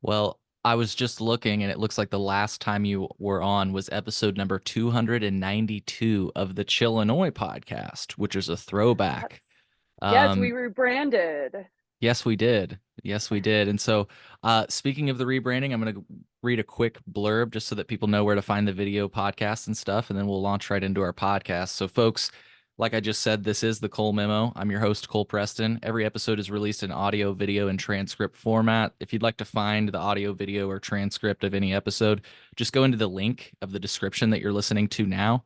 Well, I was just looking, and it looks like the last time you were on was episode number 292 of the Chillinois podcast, which is a Yes. throwback. Yes, we Um, rebranded. yes, we did. Yes, we did. And so, speaking of the rebranding, I'm going to read a quick blurb just so that people know where to find the video podcast and stuff, and then we'll launch right into our podcast. So, folks, like I just said, this is the Cole Memo. I'm your host, Cole Preston. Every episode is released in audio, video, and transcript format. If you'd like to find the audio, video, or transcript of any episode, just go into the link of the description that you're listening to now.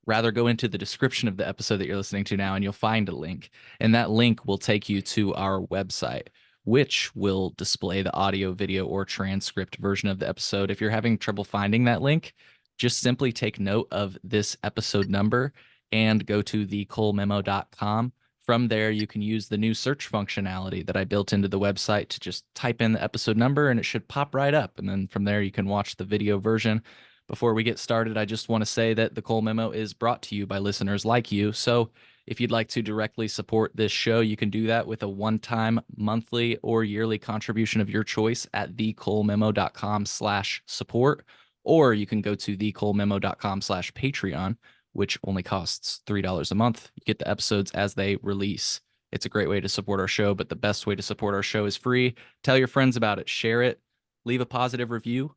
Rather, go into the description of the episode that you're listening to now, and you'll find a link. And that link will take you to our website, which will display the audio, video, or transcript version of the episode. If you're having trouble finding that link, just simply take note of this episode number and go to thecolememo.com. From there, you can use the new search functionality that I built into the website to just type in the episode number and it should pop right up. And then from there, you can watch the video version. Before we get started, I just want to say that the Cole Memo is brought to you by listeners like you. So if you'd like to directly support this show, you can do that with a one-time monthly or yearly contribution of your choice at thecolememo.com/support, or you can go to thecolememo.com/Patreon, which only costs $3 a month. You get the episodes as they release. It's a great way to support our show, but the best way to support our show is free. Tell your friends about it, share it, leave a positive review,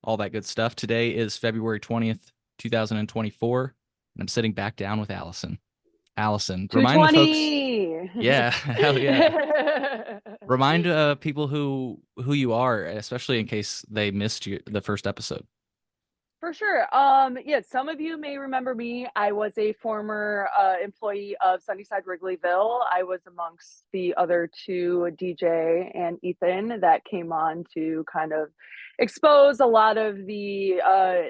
all that good stuff. Today is February 20th, 2024, and I'm sitting back down with Alyson. Alyson, remind the folks. 220. Yeah, hell yeah. Remind people who you are, especially in case they missed the first episode. For sure. Yeah, some of you may remember me. I was a former employee of Sunnyside Wrigleyville. I was amongst the other two, DJ and Ethan, that came on to kind of expose a lot of the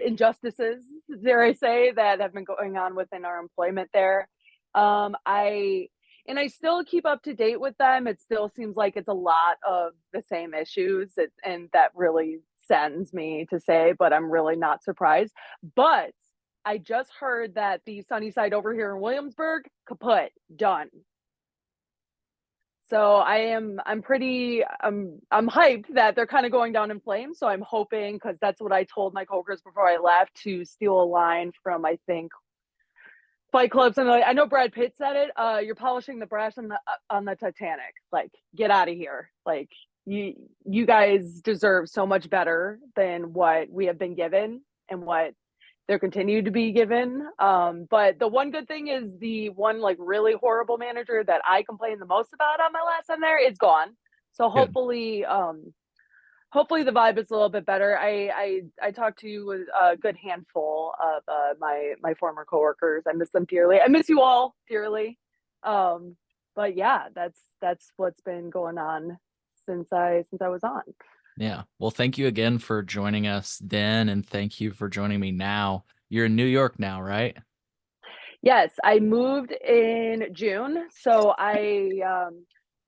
injustices, dare I say, that have been going on within our employment there. I still keep up to date with them. It still seems like it's a lot of the same issues, and that really saddens me to say, but I'm really not surprised. But I just heard that the Sunnyside over here in Williamsburg, kaput, done. So I'm hyped that they're kind of going down in flames. So I'm hoping, because that's what I told my coworkers before I left, to steal a line from, I think, Fight Club, something like, I know Brad Pitt said it. You're polishing the brass on the Titanic. Like, get out of here. Like, you guys deserve so much better than what we have been given and what they're continued to be given. But the one good thing is the one like really horrible manager that I complained the most about on my last time there is gone. So Good. hopefully the vibe is a little bit better. I talked to a good handful of my former coworkers. I miss them dearly. I miss you all dearly. But yeah, that's what's been going on since I was on. Yeah. Well, thank you again for joining us then, and thank you for joining me now. You're in New York now, right? Yes, I moved in June. So I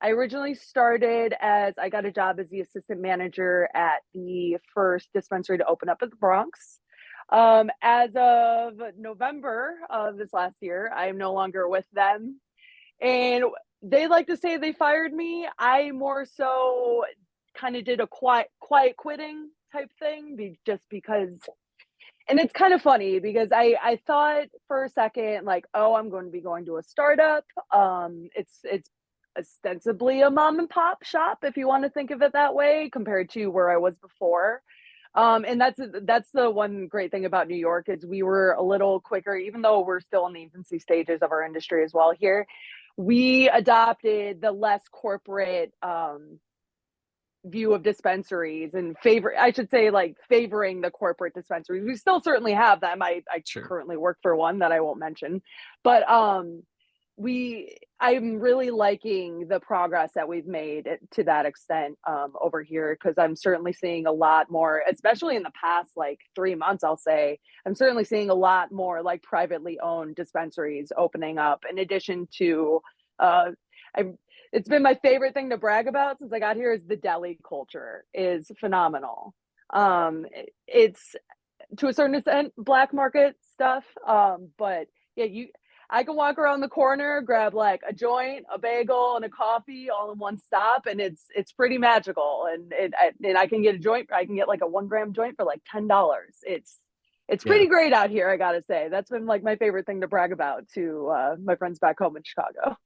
originally started as I got a job as the assistant manager at the first dispensary to open up in the Bronx. As of November of this last year, I am no longer with them. And they like to say they fired me. I more so kind of did a quiet quitting type thing, just because. And it's kind of funny because I thought for a second, like, oh, I'm going to be going to a startup. It's ostensibly a mom and pop shop, if you want to think of it that way, compared to where I was before. And that's the one great thing about New York is we were a little quicker, even though we're still in the infancy stages of our industry as well here. We adopted the less corporate view of dispensaries and I should say, like, favoring the corporate dispensaries. We still certainly have them. I Sure. currently work for one that I won't mention, but I'm really liking the progress that we've made to that extent over here, because I'm certainly seeing a lot more, especially in the past like 3 months. I'll say I'm certainly seeing a lot more like privately owned dispensaries opening up, in addition to uh, I it's been my favorite thing to brag about since I got here is the deli culture is phenomenal. It's to a certain extent black market stuff, but yeah, I can walk around the corner, grab like a joint, a bagel, and a coffee all in one stop, and it's pretty magical. And I can get a joint. I can get like a 1 gram joint for like $10. It's Yeah. pretty great out here, I gotta say. That's been like my favorite thing to brag about to my friends back home in Chicago.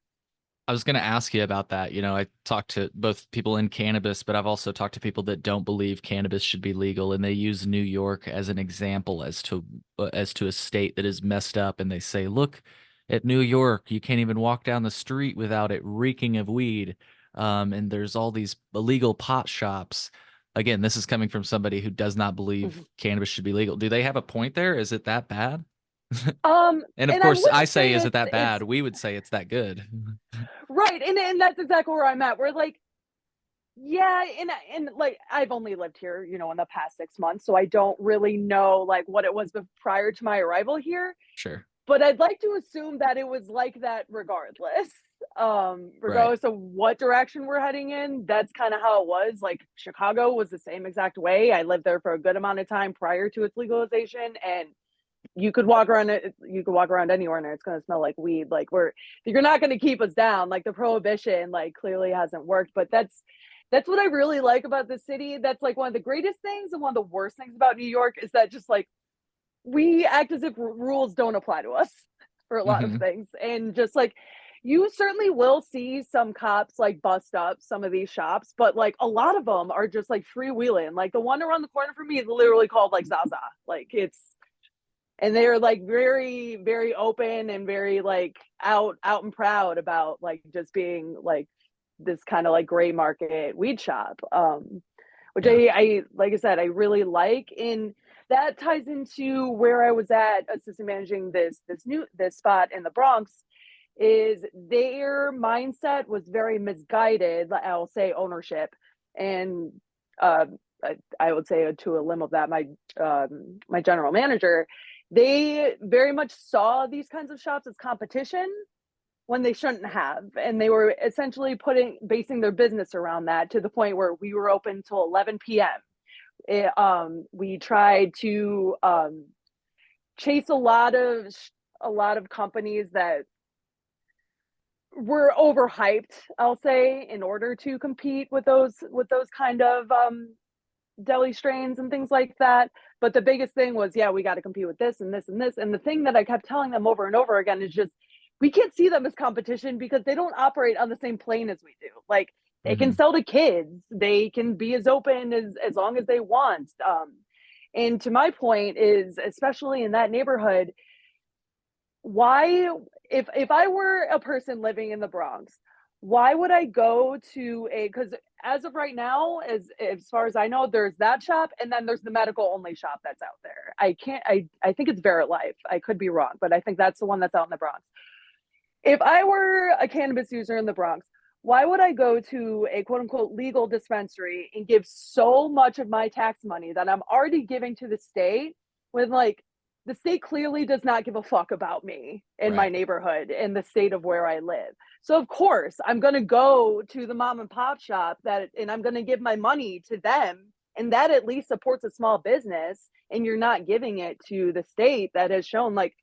I was going to ask you about that. I talked to both people in cannabis, but I've also talked to people that don't believe cannabis should be legal, and they use New York as an example as to a state that is messed up, and they say, "Look at New York. You can't even walk down the street without it reeking of weed." And there's all these illegal pot shops. Again, this is coming from somebody who does not believe cannabis should be legal. Do they have a point there? Is it that bad? And of And I course, I wouldn't say, say is it that it's bad? We would say it's that good. right, and that's exactly where I'm at. We're like, yeah, and like I've only lived here, in the past 6 months, so I don't really know like what it was prior to my arrival here. Sure. But I'd like to assume that it was like that regardless. Right. Regardless of what direction we're heading in, that's kind of how it was. Like Chicago was the same exact way. I lived there for a good amount of time prior to its legalization, and you could walk around anywhere and it's going to smell like weed. Like you're not going to keep us down. Like the prohibition like clearly hasn't worked, but that's what I really like about the city. That's like one of the greatest things, and one of the worst things about New York is that just like we act as if rules don't apply to us for a lot of Hmm. things. And just like you certainly will see some cops like bust up some of these shops, but like a lot of them are just like freewheeling. Like the one around the corner for me is literally called like Zaza. Like and they're like very, very open and very like out and proud about like just being like this kind of like gray market weed shop. Which Yeah. I like I said, I really like. And that ties into where I was at assistant managing this spot in the Bronx. Is their mindset was very misguided. I'll say ownership, and uh, I would say to a limb of that, my general manager, they very much saw these kinds of shops as competition when they shouldn't have, and they were essentially basing their business around that to the point where we were open till 11 p.m. We tried to chase a lot of companies that were overhyped, I'll say, in order to compete with those kind of deli strains and things like that. But the biggest thing was, yeah, we got to compete with this and this and this. And the thing that I kept telling them over and over again is just, we can't see them as competition because they don't operate on the same plane as we do. Like they can Hmm. sell to kids, they can be as open as long as they want. And to my point is, especially in that neighborhood, why if I were a person living in the Bronx, why would I go to a because as of right now, as far as I know, there's that shop and then there's the medical only shop that's out there. I think it's Barrett Life. I could be wrong, but I think that's the one that's out in the Bronx. If I were a cannabis user in the Bronx, why would I go to a quote unquote legal dispensary and give so much of my tax money that I'm already giving to the state when like the state clearly does not give a fuck about me in my Right. neighborhood in the state of where I live. So of course, I'm going to go to the mom and pop shop and I'm going to give my money to them, and that at least supports a small business, and you're not giving it to the state that has shown like,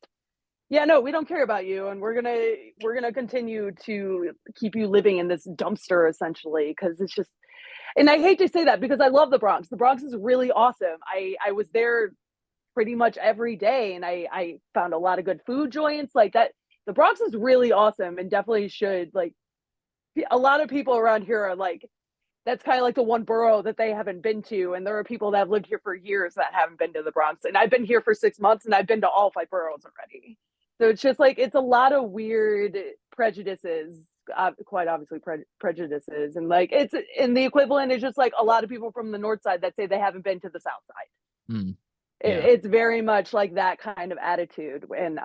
yeah, no, we don't care about you, and we're gonna continue to keep you living in this dumpster essentially, because it's just. And I hate to say that because I love the Bronx. The Bronx is really awesome. I was there pretty much every day, and I found a lot of good food joints like that. The Bronx is really awesome, and definitely should like. A lot of people around here are like, that's kind of like the one borough that they haven't been to, and there are people that have lived here for years that haven't been to the Bronx, and I've been here for 6 months and I've been to all five boroughs already. So it's just like it's a lot of weird prejudices, quite obviously prejudices, and like it's and the equivalent is just like a lot of people from the north side that say they haven't been to the south side. Mm. it, Yeah. it's very much like that kind of attitude, and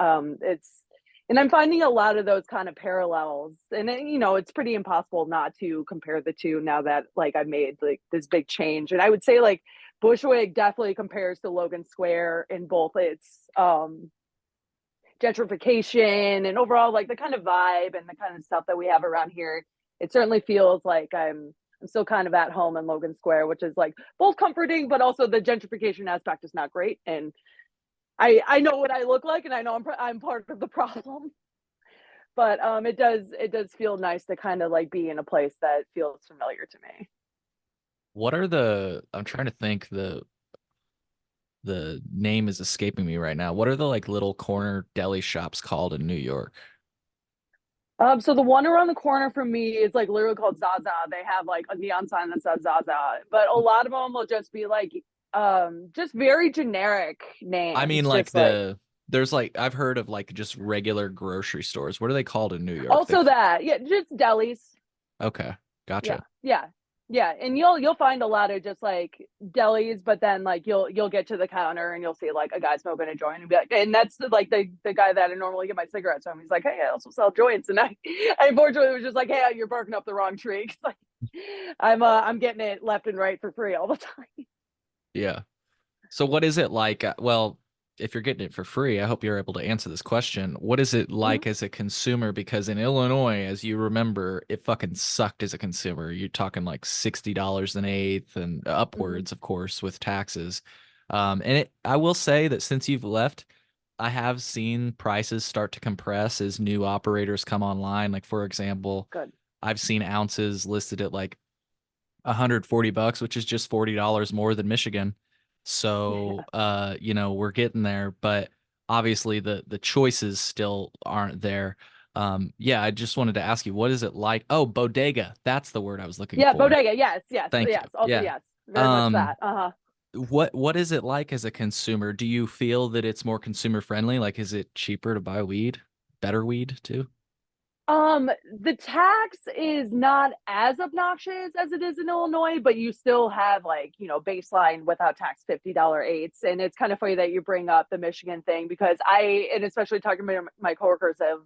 I'm finding a lot of those kind of parallels, and it's pretty impossible not to compare the two now that like I made like this big change. And I would say like Bushwick definitely compares to Logan Square in both its gentrification and overall like the kind of vibe and the kind of stuff that we have around here. It certainly feels like I'm still kind of at home in Logan Square, which is like both comforting, but also the gentrification aspect is not great. And I know what I look like, and I know I'm part of the problem. But it does feel nice to kind of like be in a place that feels familiar to me. What are I'm trying to think, the name is escaping me right now. What are the like little corner deli shops called in New York? So the one around the corner from me is like literally called Zaza. They have like a neon sign that says Zaza, but a lot of them will just be like, just very generic I mean, names. like Just like there's like I've heard of like just regular grocery stores. What are they called in New York? also that, yeah, just delis. Okay, Yeah, gotcha. yeah, yeah. And you'll find a lot of just like delis, but then like you'll get to the counter and you'll see like a guy smoking a joint and be like, and that's the guy that I normally get my cigarettes from. He's like, hey, I also sell joints, and I unfortunately was just like, hey, you're barking up the wrong tree. 'Cause, like, I'm getting it left and right for free all the time. Yeah. So what is it like? Well, if you're getting it for free, I hope you're able to answer this question. What is it Mhm, like as a consumer? Because in Illinois, as you remember, it fucking sucked as a consumer. You're talking like $60 an eighth and mhm. upwards, of course, with taxes. I will say that since you've left, I have seen prices start to compress as new operators come online. Like for example, Good. I've seen ounces listed at like $140, which is just $40 more than Michigan. So, Yeah. we're getting there, but obviously the choices still aren't there. Yeah, I just wanted to ask you, what is it like? Oh, bodega. That's the word I was looking Yeah, for. bodega. Yes, yes, Thank you. yes. Also, Yeah. yes. Very much Um, that. Uh-huh. what is it like as a consumer? Do you feel that it's more consumer friendly? Like, is it cheaper to buy weed? Better weed too? The tax is not as obnoxious as it is in Illinois, but you still have like, baseline without tax $50 eights. And it's kind of funny that you bring up the Michigan thing because and especially talking to my coworkers that,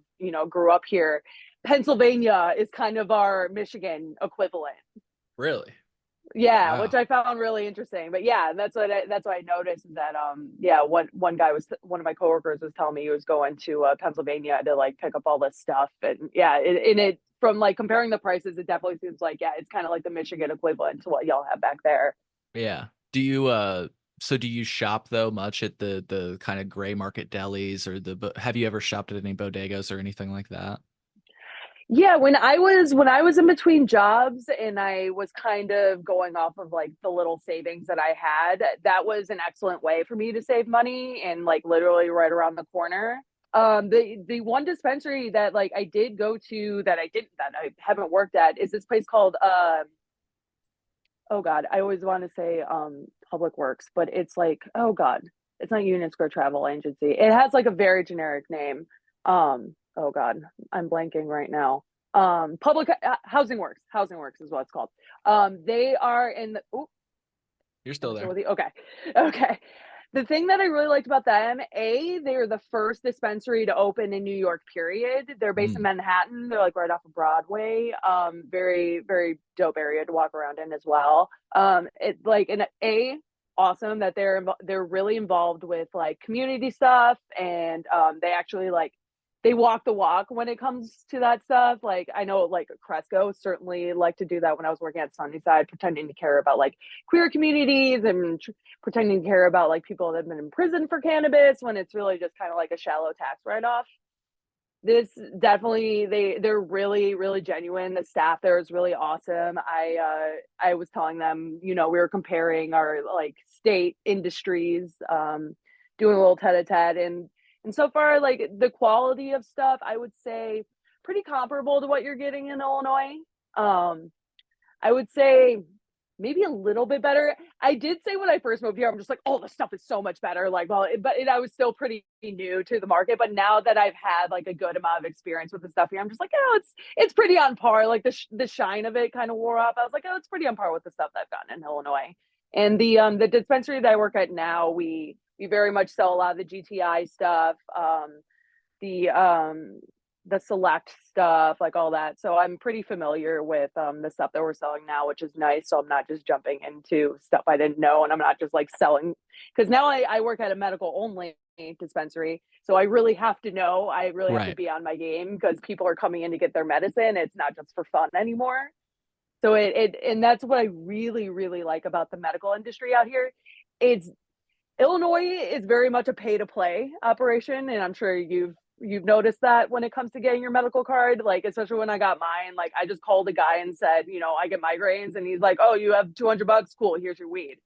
grew up here, Pennsylvania is kind of our Michigan equivalent. Really? Yeah, which Wow. I found really interesting. But yeah, that's what I noticed is that yeah, one guy was one of my coworkers was telling me he was going to Pennsylvania to like pick up all this stuff, and yeah, it from like comparing the prices, it definitely seems like yeah, it's kind of like the Michigan equivalent to what y'all have back there. Yeah. Do you so do you shop though much at the kind of gray market delis or have you ever shopped at any bodegas or anything like that? Yeah, when I was in between jobs and I was kind of going off of like the little savings that I had, that was an excellent way for me to save money and like literally right around the corner. The one dispensary that like I did go to that I haven't worked at is this place called oh god, I always want to say Public Works, but it's like oh god, it's not Union Square Travel Agency. It has like a very generic name. Oh god, I'm blanking right now. Public Housing Works. Housing Works is what it's called. They are in the. Ooh, You're am still I still there. with you? Okay, okay. The thing that I really liked about them, they're the first dispensary to open in New York, period. They're based in Mm, Manhattan. They're like right off of Broadway. Very, very dope area to walk around in as well. It's like an awesome that they're really involved with like community stuff and they actually like they walk the walk when it comes to that stuff. Like I know like Cresco certainly like to do that when I was working at Sunnyside, pretending to care about like queer communities and pretending to care about like people that have been in prison for cannabis when it's really just kind of like a shallow tax write-off. This definitely they're really really genuine. The staff there is really awesome. I was telling them, we were comparing our like state industries, doing a little tete-a-tete, and so far like the quality of stuff I would say pretty comparable to what you're getting in Illinois. I would say maybe a little bit better. I did say when I first moved here, I'm just like, oh, the stuff is so much better. Like, well, I was still pretty new to the market, but now that I've had like a good amount of experience with the stuff here, I'm just like, oh, it's pretty on par. Like the shine of it kind of wore off. I was like, oh, it's pretty on par with the stuff that I've gotten in Illinois. And the dispensary that I work at now, we very much sell a lot of the GTI stuff. The select stuff, like all that. So I'm pretty familiar with the stuff that we're selling now, which is nice. So I'm not just jumping into stuff I didn't know, and I'm not just like selling because now I work at a medical only dispensary. So I really have to know, I really have to right. be on my game because people are coming in to get their medicine. It's not just for fun anymore. So and that's what I really, really like about the medical industry out here. It's Illinois is very much a pay to play operation, and I'm sure you've you've noticed that when it comes to getting your medical card, like especially when I got mine, like I just called a guy and said, you know, I get migraines, and he's like, oh, you have $200, cool, here's your weed.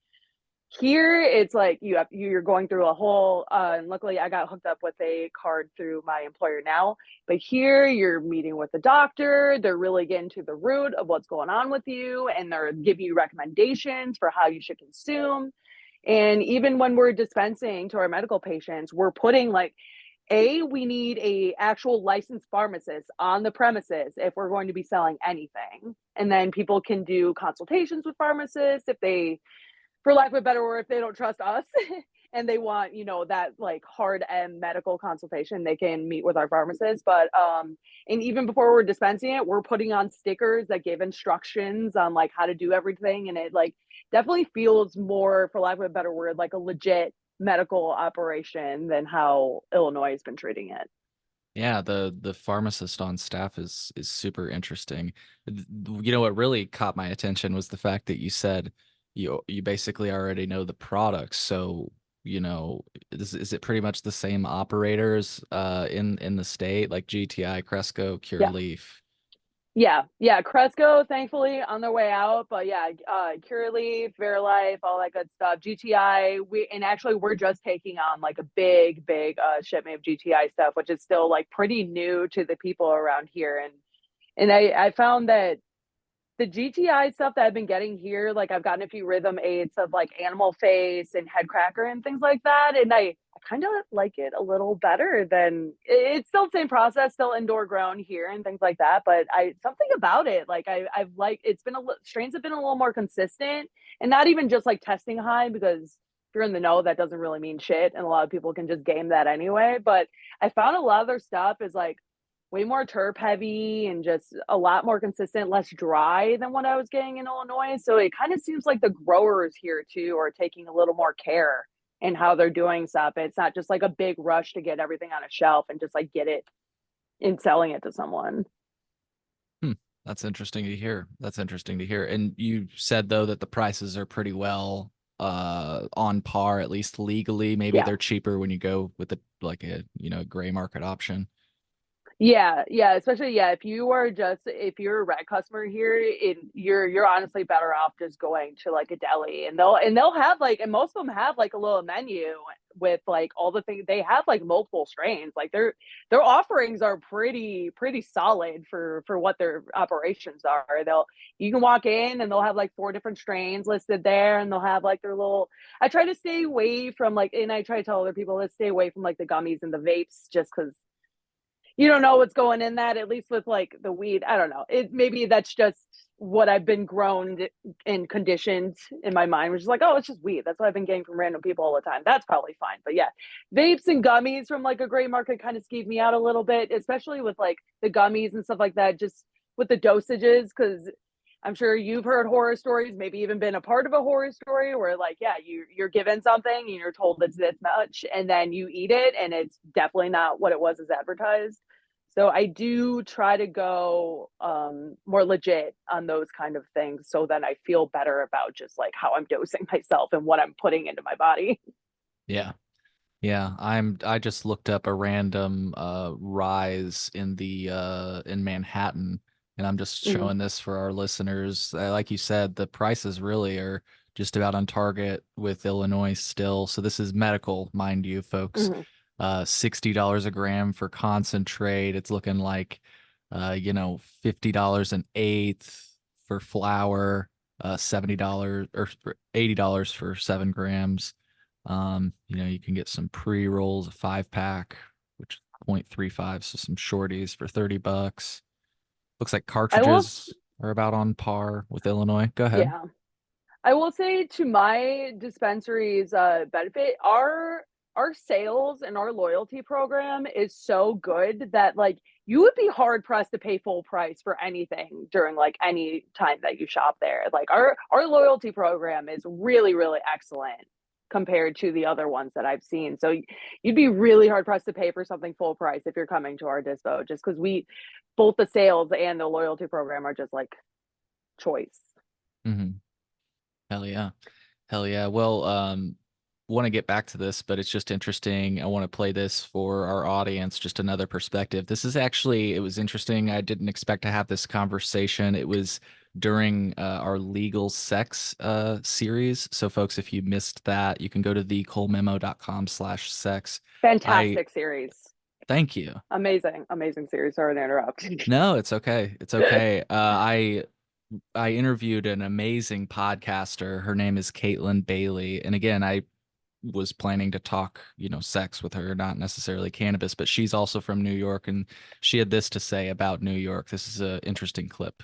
Here it's like you're going through a whole and luckily I got hooked up with a card through my employer now, but here you're meeting with the doctor, they're really getting to the root of what's going on with you, and they're giving you recommendations for how you should consume. And even when we're dispensing to our medical patients, we're putting like, we need a actual licensed pharmacist on the premises if we're going to be selling anything, and then people can do consultations with pharmacists if they, for lack of a better word, if they don't trust us and they want, you know, that like hard end medical consultation, they can meet with our pharmacist. But and even before we're dispensing it, we're putting on stickers that give instructions on like how to do everything, and it like definitely feels more, for lack of a better word, like a legit medical operation than how Illinois has been treating it. Yeah, the pharmacist on staff is super interesting. You know what really caught my attention was the fact that you said you basically already know the products. So, you know, is it pretty much the same operators in the state like GTI, Cresco, Yeah. Curaleaf? Yeah. Cresco, thankfully, on their way out. But yeah, Curaleaf, Verilife, all that good stuff. GTI, and actually we're just taking on like a big shipment of GTI stuff, which is still like pretty new to the people around here. And I found that the GTI stuff that I've been getting here, like I've gotten a few rhythm aids of like Animal Face and Head Cracker and things like that. And I kind of like it a little better than, it's still the same process, still indoor grown here and things like that. But something about it, like I've like, it's been strains have been a little more consistent, and not even just like testing high, because if you're in the know, that doesn't really mean shit. And a lot of people can just game that anyway. But I found a lot of their stuff is like way more terp heavy and just a lot more consistent, less dry than what I was getting in Illinois. So it kind of seems like the growers here too are taking a little more care in how they're doing stuff. It's not just like a big rush to get everything on a shelf and just like get it in selling it to someone. Hmm, that's interesting to hear. That's interesting to hear. And you said though that the prices are pretty well on par, at least legally. Maybe Yeah. they're cheaper when you go with the like a, you know, gray market option. Yeah, especially yeah, if you're a red customer here, you're honestly better off just going to like a deli, and they'll have like, and most of them have like a little menu with like all the things, they have like multiple strains. Like their offerings are pretty solid for what their operations are. They'll You can walk in and they'll have like four different strains listed there, and they'll have like their little, I try to stay away from like, and I try to tell other people, let's stay away from like the gummies and the vapes, just because you don't know what's going in that, at least with like the weed. I don't know. It maybe that's just what I've been grown and conditioned in my mind, which is like, oh, it's just weed. That's what I've been getting from random people all the time. That's probably fine. But yeah, vapes and gummies from like a gray market kind of skeeve me out a little bit, especially with like the gummies and stuff like that, just with the dosages. Cause I'm sure you've heard horror stories, maybe even been a part of a horror story where like, yeah, you're given something and you're told it's this much, and then you eat it and it's definitely not what it was as advertised. So I do try to go more legit on those kind of things, so that I feel better about just like how I'm dosing myself and what I'm putting into my body. Yeah. Yeah, I just looked up a random rise in the in Manhattan, and I'm just Hmm. showing this for our listeners. Like you said, the prices really are just about on target with Illinois still. So this is medical, mind you, folks. Hmm. $60 a gram for concentrate. It's looking like you know, $50 an eighth for flour, $70 or $80 for 7 grams. You know, you can get some pre-rolls, a 5 pack, which is 0.35, so some shorties for $30. Looks like I will, cartridges are about on par with Illinois. Go ahead. yeah. I will say to my dispensary's benefit, our sales and our loyalty program is so good that like you would be hard pressed to pay full price for anything during like any time that you shop there. Like our loyalty program is really excellent compared to the other ones that I've seen. So you'd be really hard pressed to pay for something full price if you're coming to our dispo, just because we, both the sales and the loyalty program are just like choice. Hmm. Hell yeah. Hell yeah. Well, want to get back to this, but it's just interesting. I want to play this for our audience, just another perspective. This is actually, it was interesting. I didn't expect to have this conversation. It was during our legal sex series. So folks, if you missed that, you can go to thecolememo.com/sex. I Fantastic series. thank you. Amazing, amazing series. Sorry to interrupt. No, it's okay. It's okay. I interviewed an amazing podcaster. Her name is Caitlin Bailey. And again, I was planning to talk, sex with her, not necessarily cannabis, but she's also from New York and she had this to say about New York. This is an interesting clip.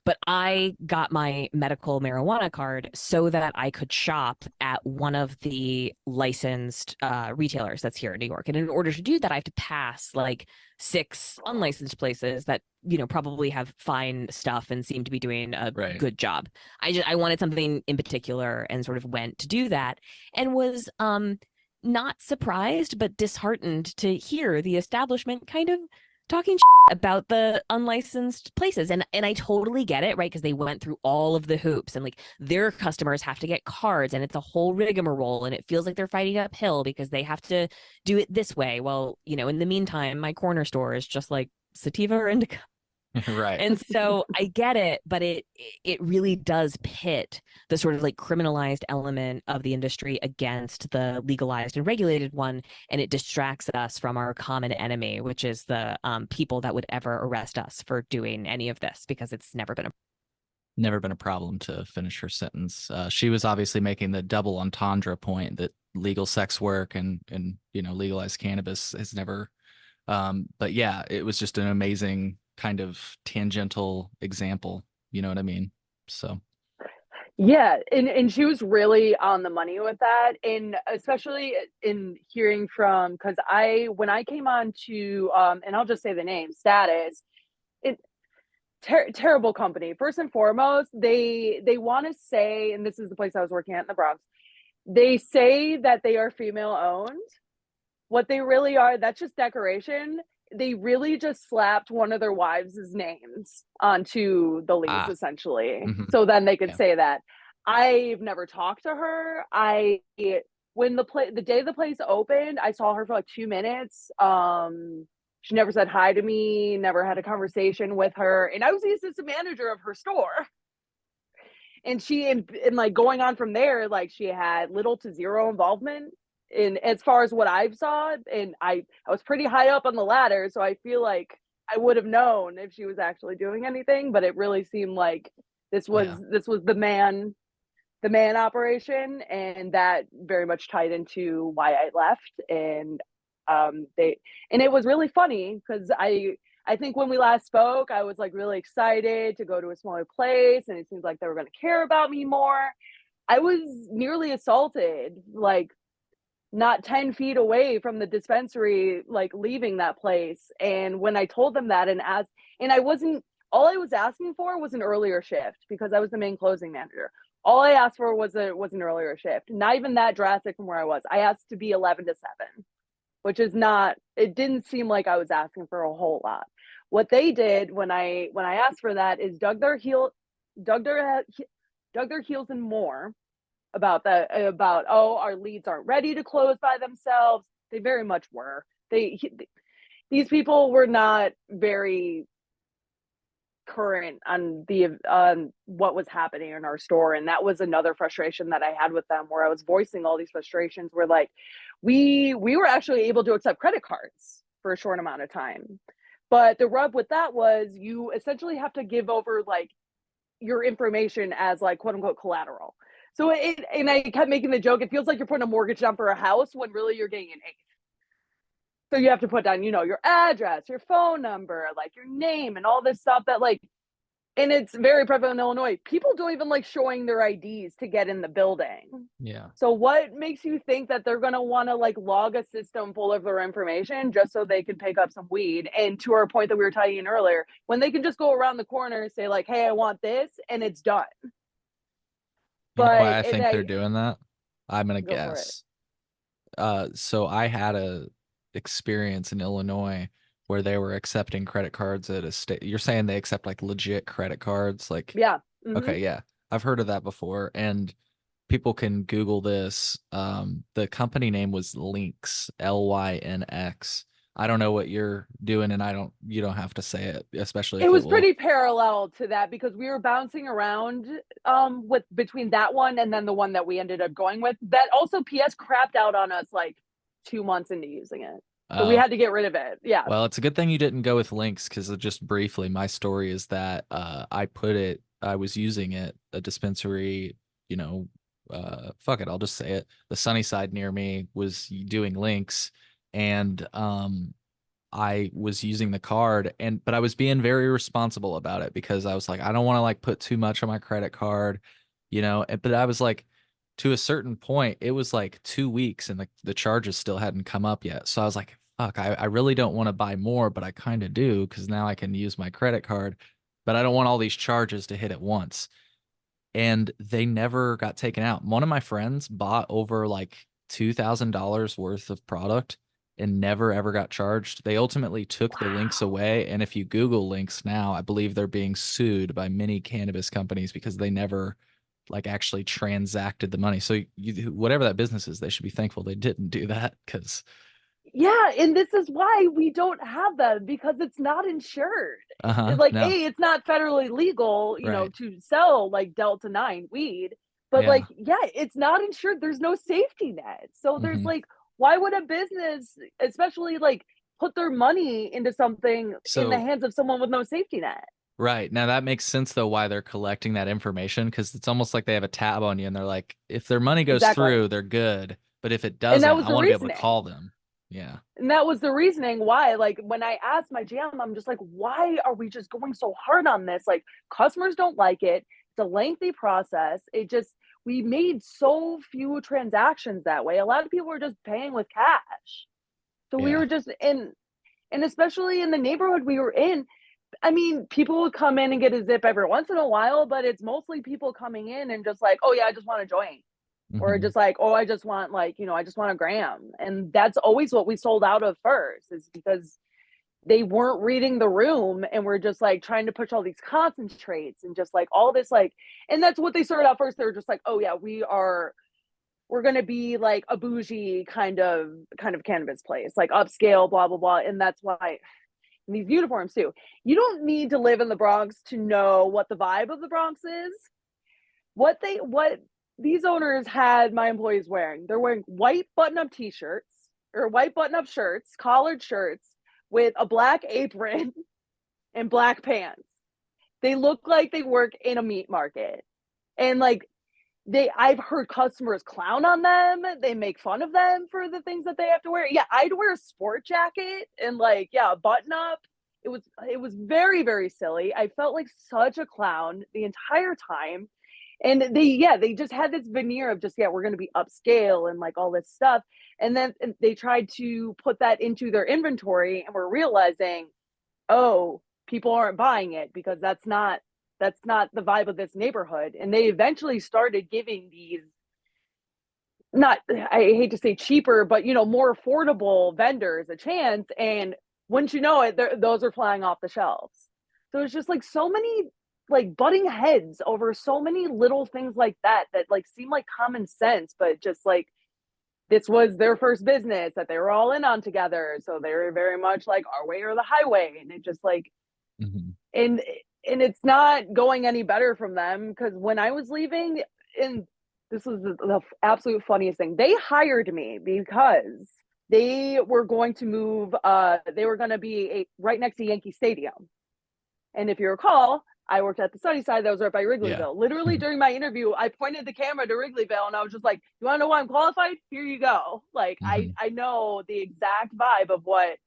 But I got my medical marijuana card so that I could shop at one of the licensed retailers that's here in New York. And in order to do that, I have to pass like 6 unlicensed places that, probably have fine stuff and seem to be doing a Right. good job. I wanted something in particular and sort of went to do that and was not surprised but disheartened to hear the establishment kind of talking about the unlicensed places. And I totally get it, right? Because they went through all of the hoops and like their customers have to get cards and it's a whole rigmarole and it feels like they're fighting uphill because they have to do it this way. Well, in the meantime, my corner store is just like sativa or indica. Right. And so I get it, but it really does pit the sort of like criminalized element of the industry against the legalized and regulated one, and it distracts us from our common enemy, which is the people that would ever arrest us for doing any of this, because it's never been a problem to finish her sentence. She was obviously making the double entendre point that legal sex work and legalized cannabis has never. But yeah, it was just an amazing kind of tangential example. You know what I mean? So Yeah, and she was really on the money with that, and especially in hearing from, because when I came on to and I'll just say the name, Status, it terrible company. First and foremost, they want to say, and this is the place I was working at in the Bronx, they say that they are female owned. What they really are, that's just decoration. They really just slapped one of their wives' names onto the lease, ah, essentially. mhm, So then they could yeah, say that. I've never talked to her. When the day the place opened, I saw her for like 2 minutes. She never said hi to me, never had a conversation with her. And I was the assistant manager of her store. And and like going on from there, like she had little to zero involvement in as far as what I've saw. And I was pretty high up on the ladder, so I feel like I would have known if she was actually doing anything, but it really seemed like yeah. this was the man operation, and that very much tied into why I left. And it was really funny because I think when we last spoke, I was like really excited to go to a smaller place, and it seems like they were going to care about me more. I was nearly assaulted, like not 10 feet away from the dispensary, like leaving that place. And when I told them that and asked, and I wasn't, all I was asking for was an earlier shift because I was the main closing manager. All I asked for was an earlier shift, not even that drastic from where I was. I asked to be 11 to 7, which is not, it didn't seem like I was asking for a whole lot. What they did when I asked for that is dug their dug their heels in more about that, about, oh, our leads aren't ready to close by themselves. They very much were. These people were not very current on what was happening in our store, and that was another frustration that I had with them, where I was voicing all these frustrations, where like we were actually able to accept credit cards for a short amount of time, but the rub with that was you essentially have to give over like your information as like quote unquote collateral. So and I kept making the joke, it feels like you're putting a mortgage down for a house when really you're getting an eighth. So you have to put down, your address, your phone number, like your name and all this stuff that like, and it's very prevalent in Illinois. People don't even like showing their IDs to get in the building. Yeah. So what makes you think that they're going to want to like log a system full of their information just so they can pick up some weed? And to our point that we were tying in earlier, when they can just go around the corner and say like, hey, I want this, and it's done. You know why But I and think they're I doing that? I'm gonna go for it. guess. So I had a experience in Illinois where they were accepting credit cards at a state. You're saying they accept like legit credit cards? Like, Yeah. Mm-hmm. okay, yeah. I've heard of that before. And people can Google this. The company name was Lynx, Lynx. I don't know what you're doing, and you don't have to say it, especially It if it was will. pretty parallel to that because we were bouncing around with between that one and then the one that we ended up going with. That also PS crapped out on us like 2 months into using it. So we Oh, had to get rid of it. Yeah. well, it's a good thing you didn't go with Lynx, because just briefly, my story is that I was using it, a dispensary, you know, fuck it, I'll just say it. The Sunnyside near me was doing Lynx, and I was using the card, but I was being very responsible about it because I was like, I don't want to like put too much on my credit card, but I was like, to a certain point, it was like 2 weeks and the charges still hadn't come up yet. So I was like, fuck, I really don't want to buy more, but I kind of do because now I can use my credit card, but I don't want all these charges to hit at once. And they never got taken out. One of my friends bought over like $2,000 worth of product and never ever got charged. They ultimately took the links Wow. away. And if you Google links now, I believe they're being sued by many cannabis companies because they never like actually transacted the money. So whatever that business is, they should be thankful they didn't do that because, Yeah, and this is why we don't have them because it's not insured. Like, no, it's not federally legal, right. to sell like Delta 9 weed, but Yeah. like, yeah, it's not insured. There's no safety net. So there's hmm like, why would a business, especially like, put their money into something in the So, hands of someone with no safety net? right. Now that makes sense though why they're collecting that information, because it's almost like they have a tab on you and they're like, if their money goes Exactly. through, they're good. But if it And that doesn't, was I the want to be able to reasoning. call them. Yeah. And that was the reasoning why, like, when I asked my GM, I'm just like, why are we just going so hard on this? Like, customers don't like it. It's a lengthy process. We made so few transactions that way. A lot of people were just paying with cash. So we Yeah. were just in, and especially in the neighborhood we were in, I mean, people would come in and get a zip every once in a while, but it's mostly people coming in and just like, oh, yeah, I just want a joint. Or hmm just like, oh, I just want like, I just want a gram. And that's always what we sold out of first, is because they weren't reading the room and we're just like trying to push all these concentrates and just like all this like, and that's what they started out first. They were just like, oh yeah, we're gonna be like a bougie kind of cannabis place, like upscale, blah blah blah. And that's why in these uniforms too. You don't need to live in the Bronx to know what the vibe of the Bronx is. What these owners had my employees wearing. They're wearing white button-up t-shirts or white button-up shirts, collared shirts with a black apron and black pants. They look like they work in a meat market. And like I've heard customers clown on them. They make fun of them for the things that they have to wear. Yeah, I'd wear a sport jacket and like, yeah, a button up. It was very, very silly. I felt like such a clown the entire time. And they just had this veneer of just, yeah, we're going to be upscale and like all this stuff. And then they tried to put that into their inventory and we're realizing, oh, people aren't buying it because that's not the vibe of this neighborhood. And they eventually started giving these, not, I hate to say cheaper, but more affordable vendors a chance. And once you know it, those are flying off the shelves. So it's just like so many like butting heads over so many little things like that like seem like common sense, but just like this was their first business that they were all in on together. So they were very much like our way or the highway. And it just like, hmm and it's not going any better from them because when I was leaving, and this was the absolute funniest thing, they hired me because they were going to move. They were going to be right next to Yankee Stadium, and if you recall, I worked at the Sunnyside that was right by Yeah. Wrigleyville. Literally during my interview, I pointed the camera to Wrigleyville and I was just like, "You want to know why I'm qualified? Here you go." Like I hmm I know the exact vibe of what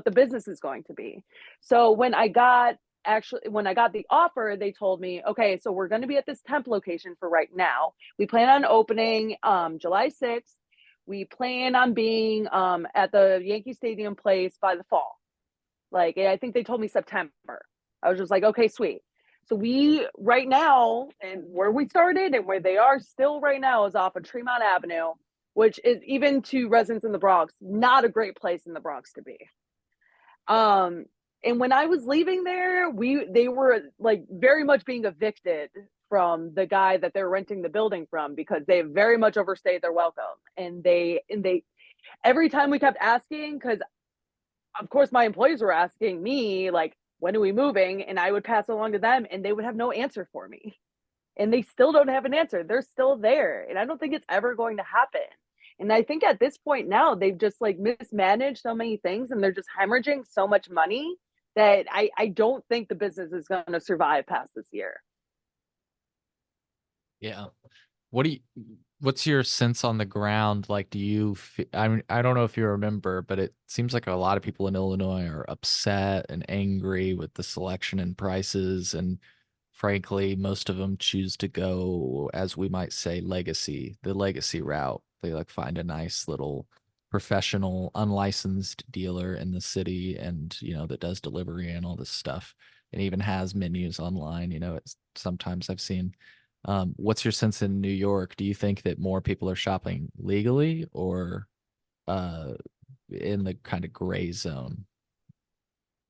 the business is going to be. So when I got the offer, they told me, okay, so we're going to be at this temp location for right now. We plan on opening July 6th. We plan on being at the Yankee Stadium place by the fall. Like I think they told me September. I was just like, okay, sweet. So we right now, and where we started and where they are still right now is off of Tremont Avenue, which is, even to residents in the Bronx, not a great place in the Bronx to be. Um, and when I was leaving there, they were like very much being evicted from the guy that they're renting the building from, because they very much overstayed their welcome. And they every time we kept asking, because of course my employees were asking me like, when are we moving? And I would pass it along to them and they would have no answer for me. And they still don't have an answer. They're still there. And I don't think it's ever going to happen. And I think at this point now, they've just like mismanaged so many things and they're just hemorrhaging so much money that I don't think the business is going to survive past this year. Yeah. What's your sense on the ground? Like, I mean, I don't know if you remember, but it seems like a lot of people in Illinois are upset and angry with the selection and prices. And frankly, most of them choose to go, as we might say, the legacy route. They like find a nice little professional, unlicensed dealer in the city and, that does delivery and all this stuff and even has menus online. It's sometimes I've seen. What's your sense in New York? Do you think that more people are shopping legally or uh, in the kind of gray zone?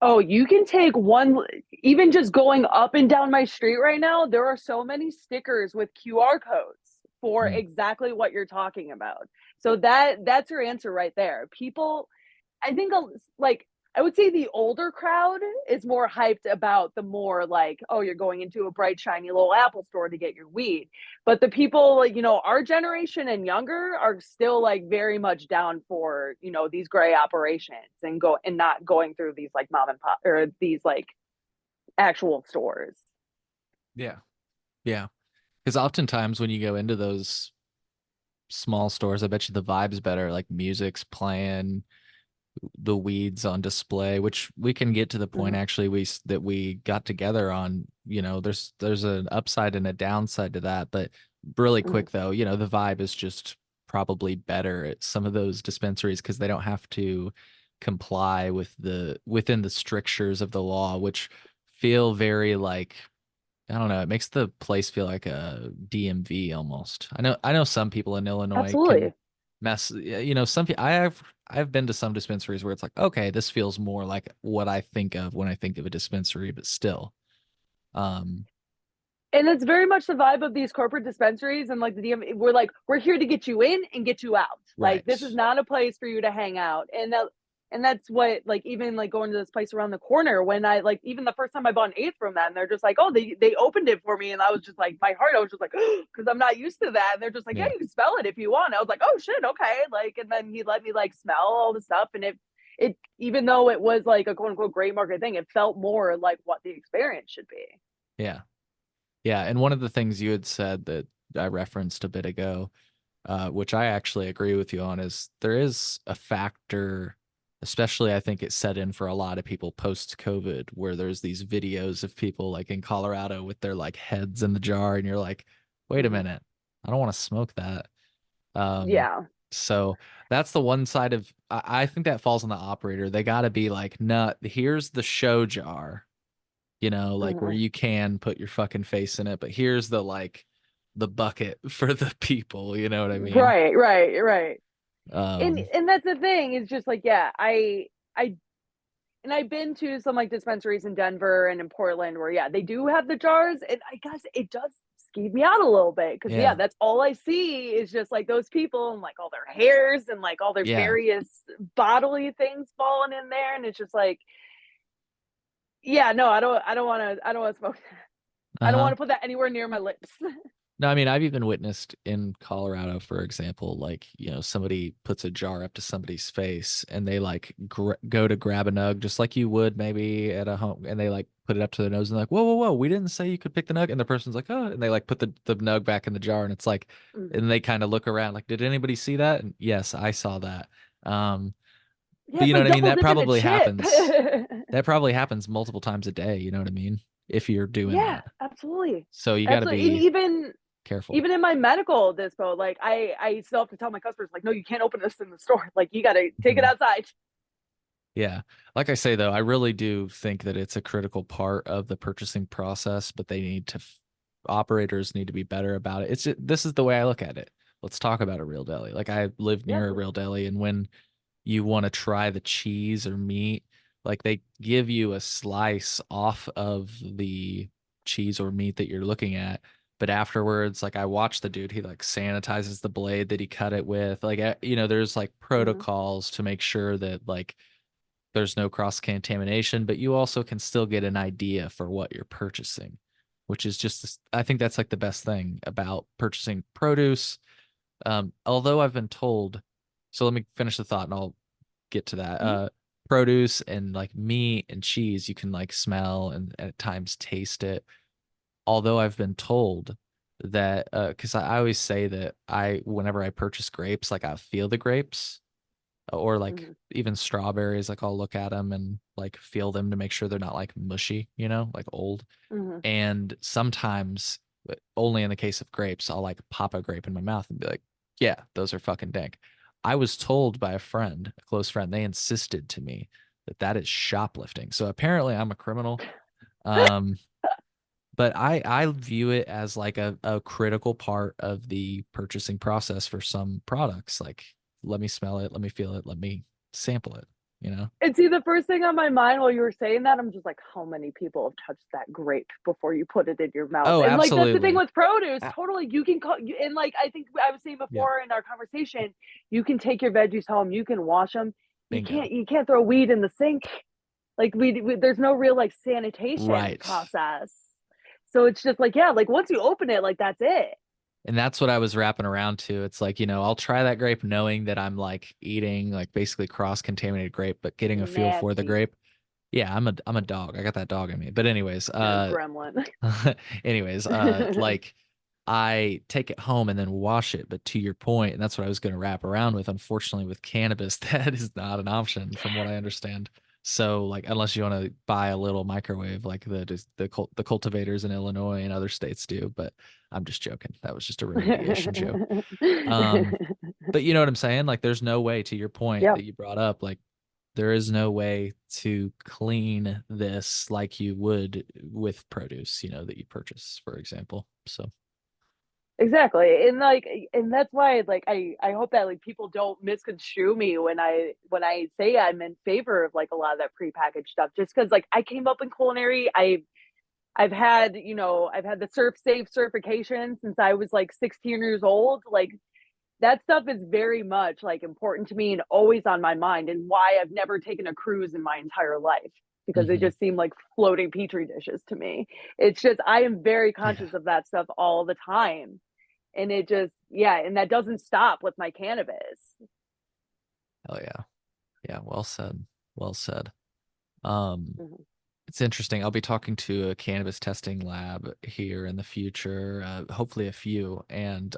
Oh, you can take one, even just going up and down my street right now, there are so many stickers with QR codes for Mm. exactly what you're talking about. So that's your answer right there. People, I think like I would say the older crowd is more hyped about the more like, oh, you're going into a bright, shiny little Apple store to get your weed. But the people, like, our generation and younger are still like very much down for, these gray operations and not going through these like mom and pop or these like actual stores. Yeah. Yeah. Because oftentimes when you go into those small stores, I bet you the vibe's better, like music's playing, the weeds on display, which we can get to the point Mhm. actually that we got together on. There's an upside and a downside to that, but really Mhm. quick though, the vibe is just probably better at some of those dispensaries because they don't have to comply within the strictures of the law, which feel very like, I don't know. It makes the place feel like a DMV almost. I know some people in Illinois can Absolutely. mess. Some people. I've been to some dispensaries where it's like, okay, this feels more like what I think of when I think of a dispensary, but still, um, And it's very much the vibe of these corporate dispensaries and like the DM. We're like, we're here to get you in and get you out. Like this is right. not a place for you to hang out. And that's what, like, even like going to this place around the corner when I like, even the first time I bought an eighth from them, they're just like, oh, they opened it for me. And I was just like, my heart, I was just like, because I'm not used to that. And they're just like, yeah, Yeah. you can smell it if you want. I was like, oh shit, okay. Like, and then he let me like smell all the stuff. And it, even though it was like a quote unquote gray market thing, it felt more like what the experience should be. Yeah. Yeah. And one of the things you had said that I referenced a bit ago, which I actually agree with you on, is there is a factor, especially I think it set in for a lot of people post COVID, where there's these videos of people like in Colorado with their like heads in the jar, and you're like, wait a Mhm. minute, I don't want to smoke that. Um, Yeah. so that's the one side of I think that falls on the operator. They got to be like, nah, here's the show jar, like where Mhm. you can put your fucking face in it, but here's the bucket for the people, you know what I mean? Right, right, right. And Um, and that's the thing, is just like, yeah, I and I've been to some like dispensaries in Denver and in Portland where, yeah, they do have the jars, and I guess it does skeeve me out a little bit because, yeah, yeah, that's all I see is just like those people and like all their hairs and like all their yeah, various bodily things falling in there, and it's just like, yeah, no, I don't want to smoke that. I don't want uh-huh. to put that anywhere near my lips. No, I mean, I've even witnessed in Colorado, for example, like, somebody puts a jar up to somebody's face and they like go to grab a nug just like you would maybe at a home, and they like put it up to their nose and like, whoa, whoa, whoa, we didn't say you could pick the nug. And the person's like, oh, and they like put the nug back in the jar, and it's like, Mhm. and they kind of look around like, did anybody see that? And yes, I saw that. Um, Yeah, but it's you know like what I mean? double That dipping a probably chip. happens. That probably happens multiple times a day. You know what I mean? If you're doing Yeah, that. absolutely. So you got to Absolutely. And be careful. even in my medical dispo, like I still have to tell my customers, like, no, you can't open this in the store. Like you gotta take it Mhm. outside. Yeah. Like I say, though, I really do think that it's a critical part of the purchasing process, but operators need to be better about it. This is the way I look at it. Let's talk about a real deli. Like I live Yeah, near a please. real deli, and when you want to try the cheese or meat, like they give you a slice off of the cheese or meat that you're looking at, But afterwards, like I watched the dude, he like sanitizes the blade that he cut it with. Like, you know, there's like Mhm. protocols to make sure that like there's no cross contamination, but you also can still get an idea for what you're purchasing, which is just, I think that's like the best thing about purchasing produce. Although I've been told, so let me finish the thought and I'll get to that. Mhm. Produce and like meat and cheese, you can like smell and at times taste it. Although I've been told that, because I always say that whenever I purchase grapes, like I feel the grapes or like Mhm. even strawberries, like I'll look at them and like feel them to make sure they're not like mushy, you know, like old. Mhm. And sometimes, but only in the case of grapes, I'll like pop a grape in my mouth and be like, yeah, those are fucking dank. I was told by a friend, a close friend, they insisted to me that that is shoplifting. So apparently I'm a criminal. Um, but I view it as like a critical part of the purchasing process for some products. Like, let me smell it, let me feel it, let me sample it, you know? And see, the first thing on my mind while you were saying that, I'm just like, how many people have touched that grape before you put it in your mouth? Oh, And like, that's the thing absolutely. with produce. A- Totally, you can call you, and like I think I was saying Yep. before in our conversation, you can take your veggies home, you can wash them. Bingo. You can't throw weed in the sink. Like there's no real like sanitation Right. process. So it's just like, yeah, like once you open it, like that's it. And that's what I was wrapping around to. It's like, you know, I'll try that grape knowing that I'm like eating like basically cross-contaminated grape, but getting a feel for the Nasty. grape. Yeah, I'm a dog. I got that dog in me. But anyways, You're a gremlin. anyways, like I take it home and then wash it. But to your point, and that's what I was going to wrap around with, unfortunately, with cannabis, that is not an option from what I understand. So, like, unless you want to buy a little microwave like the cultivators in Illinois and other states do, but I'm just joking. That was just a remediation joke. Um, but you know what I'm saying? Like, there's no way, to your point Yeah. that you brought up, like there is no way to clean this like you would with produce, you know, that you purchase, for example. So, Exactly. And like and that's why like I hope that like people don't misconstrue me when I say I'm in favor of like a lot of that prepackaged stuff just cuz like I came up in culinary. I've had, you know, I've had the surf safe certification since I was like 16 years old. Like that stuff is very much like important to me and always on my mind and why I've never taken a cruise in my entire life because they mhm. just seem like floating petri dishes to me. It's just I am very Yeah. conscious of that stuff all the time. And it just, yeah, and that doesn't stop with my cannabis. Hell yeah. Yeah. Well said. Well said. Um, Mhm. it's interesting. I'll be talking to a cannabis testing lab here in the future, hopefully a few. And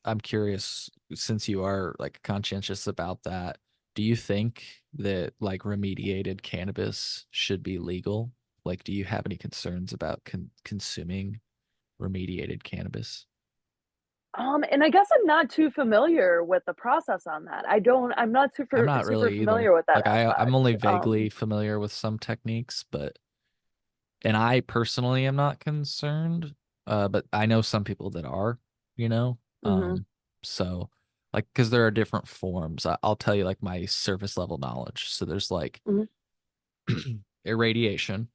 I'm curious, since you are like conscientious about that, do you think that like remediated cannabis should be legal? Like, do you have any concerns about consuming remediated cannabis? And I guess I'm not too familiar with the process on that. I'm not I'm super not super really either. familiar with that Like I'm aspect. only vaguely familiar with some techniques, but and I personally am not concerned. But I know some people that are, you know. Mhm. So like because there are different forms. I'll tell you like my surface level knowledge. So there's like Mhm. irradiation,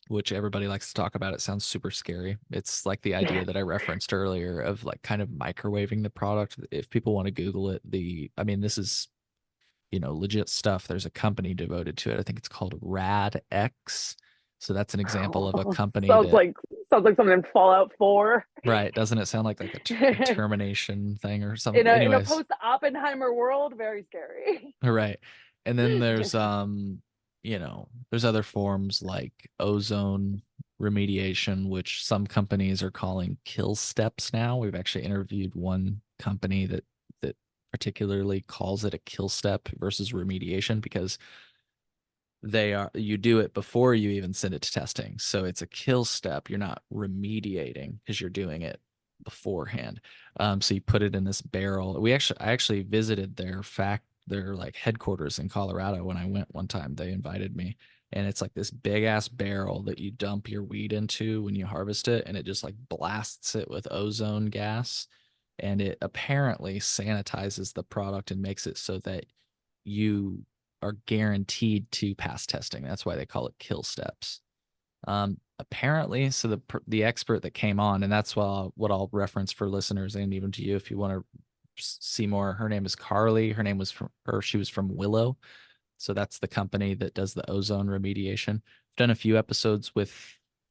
which everybody likes to talk about. It sounds super scary. It's like the idea that I referenced earlier of like kind of microwaving the product. If people want to Google it, I mean, this is, you know, legit stuff. There's a company devoted to it. I think it's called Rad X. So that's an example of a company sounds that, like sounds like something in Fallout 4. right, doesn't it sound like a termination thing or something? In a Anyways, post Oppenheimer world, very scary. right. And then there's you know, there's other forms like ozone remediation, which some companies are calling kill steps now. We've actually interviewed one company that particularly calls it a kill step versus remediation because you do it before you even send it to testing. So it's a kill step. You're not remediating because you're doing it beforehand. So you put it in this barrel. I actually visited their like headquarters in Colorado when I went one time. They invited me, and it's like this big ass barrel that you dump your weed into when you harvest it, and it just like blasts it with ozone gas, and it apparently sanitizes the product and makes it so that you are guaranteed to pass testing. That's why they call it kill steps. Apparently, so the expert that came on, and that's what I'll reference for listeners and even to you if you want to see more. Her name is Carly. Her name was she was from Willow. So that's the company that does the ozone remediation. I've done a few episodes with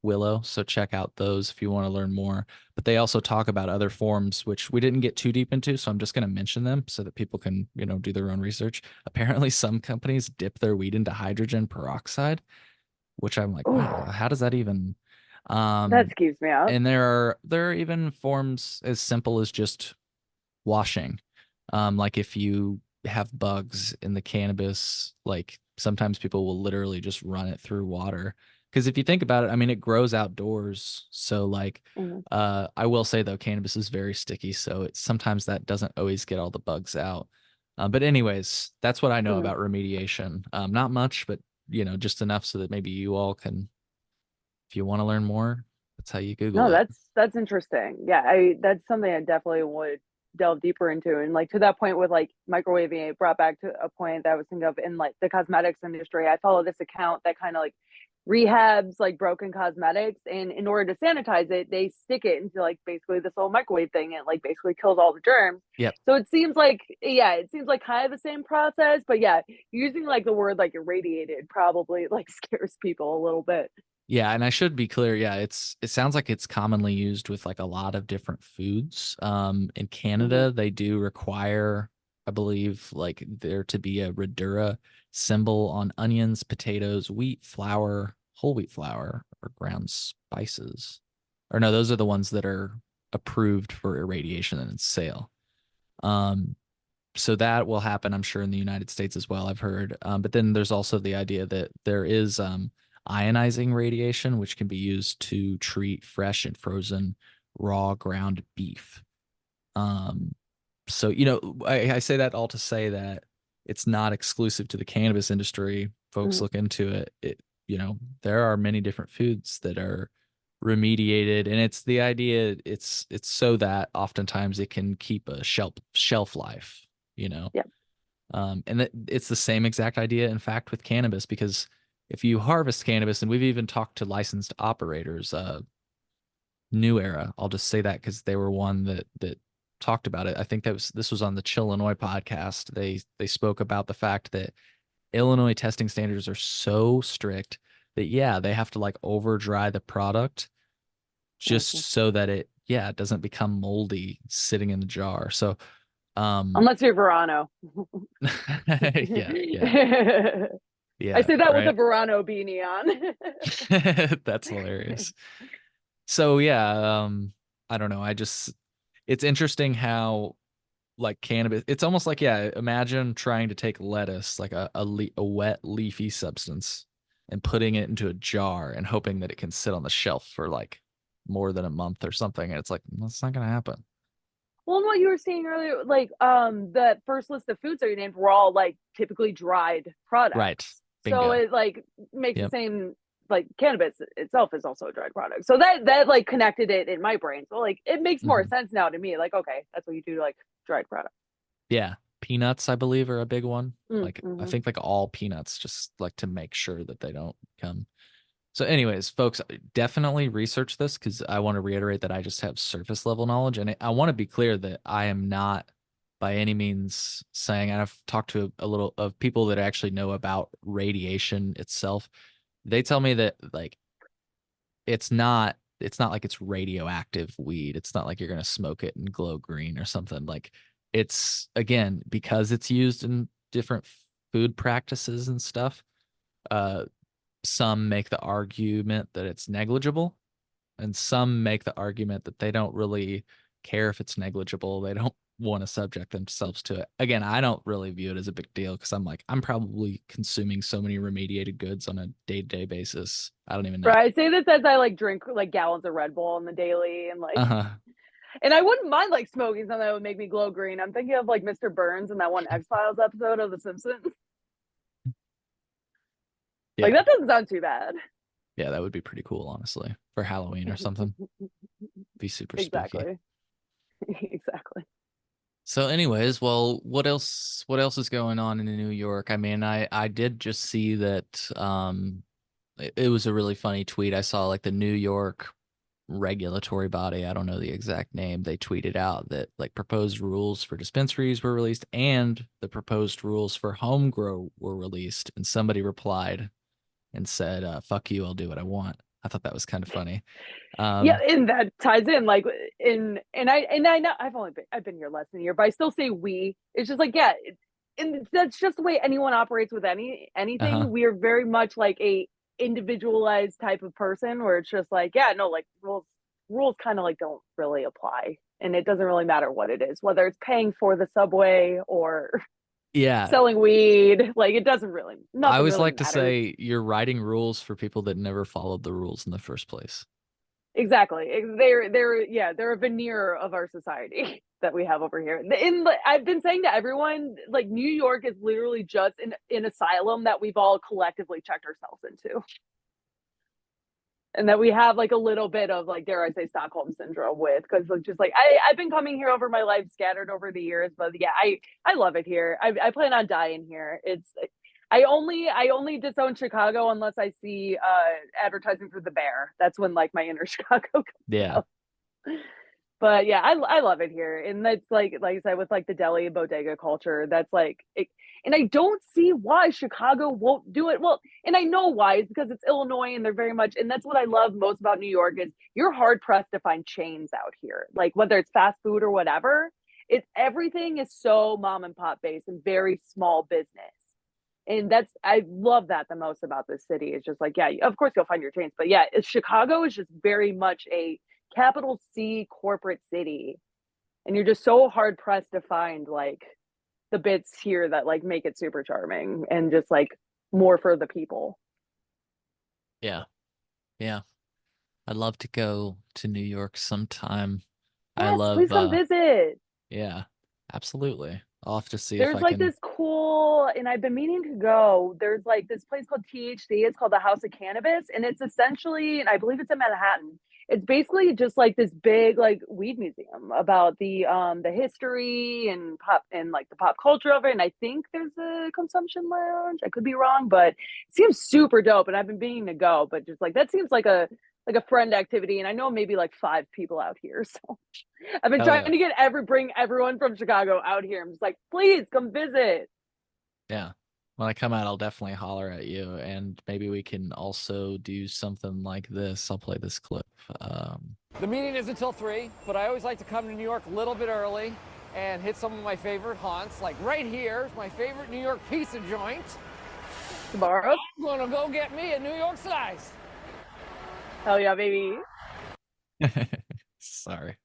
Willow, so check out those if you want to learn more. But they also talk about other forms, which we didn't get too deep into, so I'm just going to mention them so that people can, do their own research. Apparently, some companies dip their weed into hydrogen peroxide, which I'm like, wow, Oh, how does that even? that Um, keeps me up. and there are even forms as simple as just washing. Like if you have bugs in the cannabis, like sometimes people will literally just run it through water. Because if you think about it, I mean, it grows outdoors. So like, Mhm. I will say though, cannabis is very sticky, so it's sometimes that doesn't always get all the bugs out. But anyways, that's what I know Mhm. about remediation. Not much, but just enough so that maybe you all can, if you want to learn more, that's how you No, Google it. that's interesting. Yeah, I that's something I definitely would delve deeper into. And like to that point with like microwaving, it brought back to a point that I was thinking of in like the cosmetics industry. I follow this account that kind of like rehabs like broken cosmetics, and in order to sanitize it, they stick it into like basically this little microwave thing, and like basically kills all the germs. Yep. So it seems like, yeah, it seems like kind of the same process, but yeah, using like the word like irradiated probably like scares people a little bit. Yeah, and I should be clear. Yeah, it sounds like it's commonly used with like a lot of different foods. In Hmm. Canada, they do require, I believe, like there to be a Redura symbol on onions, potatoes, wheat flour, whole wheat flour, or ground spices. Or no, those are the ones that are approved for irradiation and sale. Um, so that will happen, I'm sure, in the United States as well, I've heard. But then there's also the idea that there is ionizing radiation, which can be used to treat fresh and frozen raw ground beef. Um, so, I say that all to say that it's not exclusive to the cannabis industry. Folks Hmm. look into it. There are many different foods that are remediated, and it's the idea it's so that oftentimes it can keep a shelf life, you know. Yeah. And it's the same exact idea, in fact, with cannabis, because if you harvest cannabis, and we've even talked to licensed operators, New Era, I'll just say that because they were one that talked about it. I think this was on the Chillinois podcast. They spoke about the fact that Illinois testing standards are so strict that yeah, they have to like over dry the product just Mhm. so that it doesn't become moldy sitting in the jar. So um Unless you're Verano. yeah, yeah, I yeah, say that with a right. Verano beanie on. That's hilarious. So yeah, I don't know. It's interesting how like cannabis, it's almost like, yeah, imagine trying to take lettuce, like a wet leafy substance, and putting it into a jar and hoping that it can sit on the shelf for like more than a month or something. And it's like, that's not gonna happen. Well, and what you were saying earlier, like the first list of foods that you named were all like typically dried Right. products. So Bingo. it like makes the Yep. same, like cannabis itself is also a dried product. So that like connected it in my brain. So like it makes more Mhm. sense now to me. Like, okay, that's what you do to like dried product. Yeah. Peanuts, I believe, are a big one. Like I Mm-hmm. think like all peanuts, just like to make sure that they don't come. So, anyways, folks, definitely research this because I want to reiterate that I just have surface level knowledge. And I want to be clear that I am not by any means saying, and I've talked to a little of people that actually know about radiation itself. They tell me that like it's not like it's radioactive weed. It's not like you're gonna smoke it and glow green or something. Like it's again, because it's used in different food practices and stuff. Uh, some make the argument that it's negligible, and some make the argument that they don't really care if it's negligible. They don't want to subject themselves to it. Again, I don't really view it as a big deal because I'm like, I'm probably consuming so many remediated goods on a day-to-day basis. I don't even know. Right. I say this as I like drink like gallons of Red Bull on the daily, and like, Uh-huh. and I wouldn't mind like smoking something that would make me glow green. I'm thinking of like Mr. Burns in that one X Files episode of The Simpsons. Like Yeah. that doesn't sound too bad. Yeah, that would be pretty cool, honestly, for Halloween or something. Be super spooky. Exactly. Exactly. So anyways, well, what else is going on in New York? I mean, I did just see that it was a really funny tweet. I saw like the New York regulatory body, I don't know the exact name, they tweeted out that like proposed rules for dispensaries were released and the proposed rules for home grow were released. And somebody replied and said, fuck you, I'll do what I want. I thought that was kind of funny. Yeah, and that ties in like and I know I've been here less than a year, but I still say we. It's just like yeah, and that's just the way anyone operates with anything. We are very much like a individualized type of person where it's just like yeah, no, like rules kind of like don't really apply, and it doesn't really matter what it is, whether it's paying for the subway or Yeah. selling weed. Like it doesn't really I nothing always really like to matters. say you're writing rules for people that never followed the rules in the first place. Exactly. They're a veneer of our society that we have over here. I've been saying to everyone, like New York is literally just an asylum that we've all collectively checked ourselves into. And that we have like a little bit of like, dare I say, Stockholm syndrome with, because just like I've been coming here over my life, scattered over the years, but yeah, I love it here. I plan on dying here. I only disown Chicago unless I see advertising for the bear. That's when like my inner Chicago comes Yeah. out. But yeah, I love it here, and that's like I said with like the deli and bodega culture. That's like, and I don't see why Chicago won't do it. Well, and I know why. It's because it's Illinois, and they're very much, and that's what I love most about New York is you're hard pressed to find chains out here, like whether it's fast food or whatever. It's everything is so mom and pop based and very small business. And that's I love that the most about this city. It's just like, yeah, of course you'll find your chains, but yeah, Chicago is just very much a capital C corporate city. And you're just so hard pressed to find like the bits here that like make it super charming and just like more for the people. Yeah. Yeah. I'd love to go to New York sometime. I Yes, love please come visit. yeah, absolutely. I'll have to see if There's I like can. this cool, and I've been meaning to go. There's like this place called THC. It's called the House of Cannabis, and it's essentially, and I believe it's in Manhattan. It's basically just like this big like weed museum about the history and pop and like the pop culture of it. And I think there's a consumption lounge. I could be wrong, but it seems super dope. And I've been meaning to go, but just like that seems like a friend activity. And I know maybe like 5 people out here, so I've been Oh trying yeah. to bring everyone from Chicago out here. I'm just like, please come visit. Yeah. When I come out, I'll definitely holler at you, and maybe we can also do something like this. I'll play this clip. The meeting is until 3, but I always like to come to New York a little bit early and hit some of my favorite haunts. Like right here is my favorite New York pizza joint. Tomorrow? I'm gonna go get me a New York slice. Hell yeah, baby. Sorry.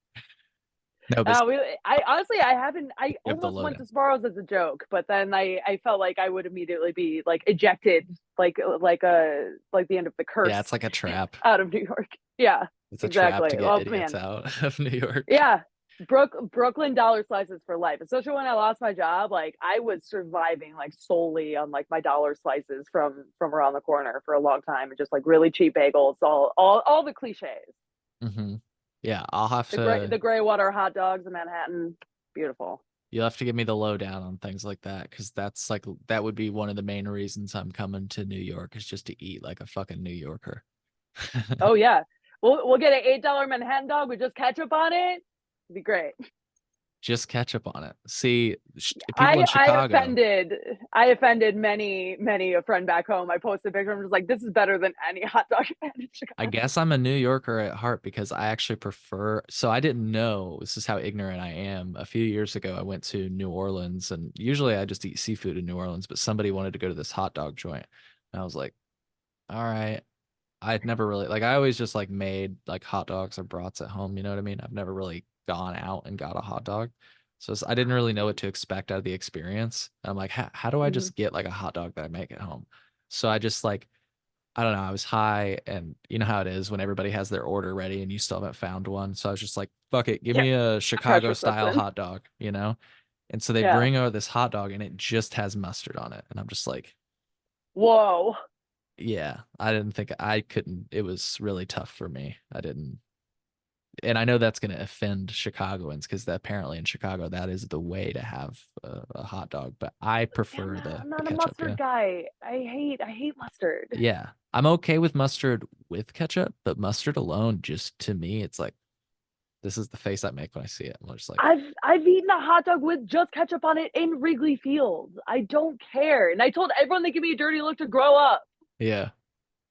No, but I honestly, I haven't. I you have the almost went lowdown. to Sparrows as a joke, but then I felt like I would immediately be like ejected, like the end of the Yeah, curse it's like a trap. out of New York. Yeah, It's a trap exactly. to get Oh idiots man, out of New York. yeah. Brooklyn dollar slices for life. Especially when I lost my job, like I was surviving like solely on like my dollar slices from around the corner for a long time, and just like really cheap bagels, all the cliches. Hmm. Yeah, I'll have to. The gray water hot dogs in Manhattan, beautiful. You'll have to give me the lowdown on things like that, because that's like that would be one of the main reasons I'm coming to New York is just to eat like a fucking New Yorker. Oh yeah, we'll get an $8 Manhattan dog with just ketchup on it. It'd be great. Just ketchup on it. See, people in I Chicago. offended I offended many a friend back home. I posted a picture. I'm just like, this is better than any hot dog I've had in I Chicago. guess I'm a New Yorker at heart because I actually prefer. So I didn't know this is how ignorant I am. A few years ago, I went to New Orleans, and usually I just eat seafood in New Orleans, but somebody wanted to go to this hot dog joint. And I was like, all right. I'd never really like I always just like made like hot dogs or brats at home, you know what I mean? I've never really gone out and got a hot dog. So I didn't really know what to expect out of the experience. I'm like, how do I Mhm. just get like a hot dog that I make at home? So I just like I don't know, I was high, and you know how it is when everybody has their order ready and you still haven't found one. So I was just like, fuck it, give Yeah, me a Chicago pressure sets style in. hot dog, you know? And so they Yeah. bring over this hot dog and it just has mustard on it. And I'm just like, Whoa. yeah, I didn't think I couldn't. It was really tough for me. I didn't. and I know that's going to offend Chicagoans because apparently in Chicago that is the way to have a hot dog. But I prefer I'm the not a ketchup. mustard guy. I hate mustard. Yeah, I'm okay with mustard with ketchup, but mustard alone, just to me, it's like this is the face I make when I see it. I'm just like, I've eaten a hot dog with just ketchup on it in Wrigley Field. I don't care. And I told everyone they give me a dirty look to grow up. yeah,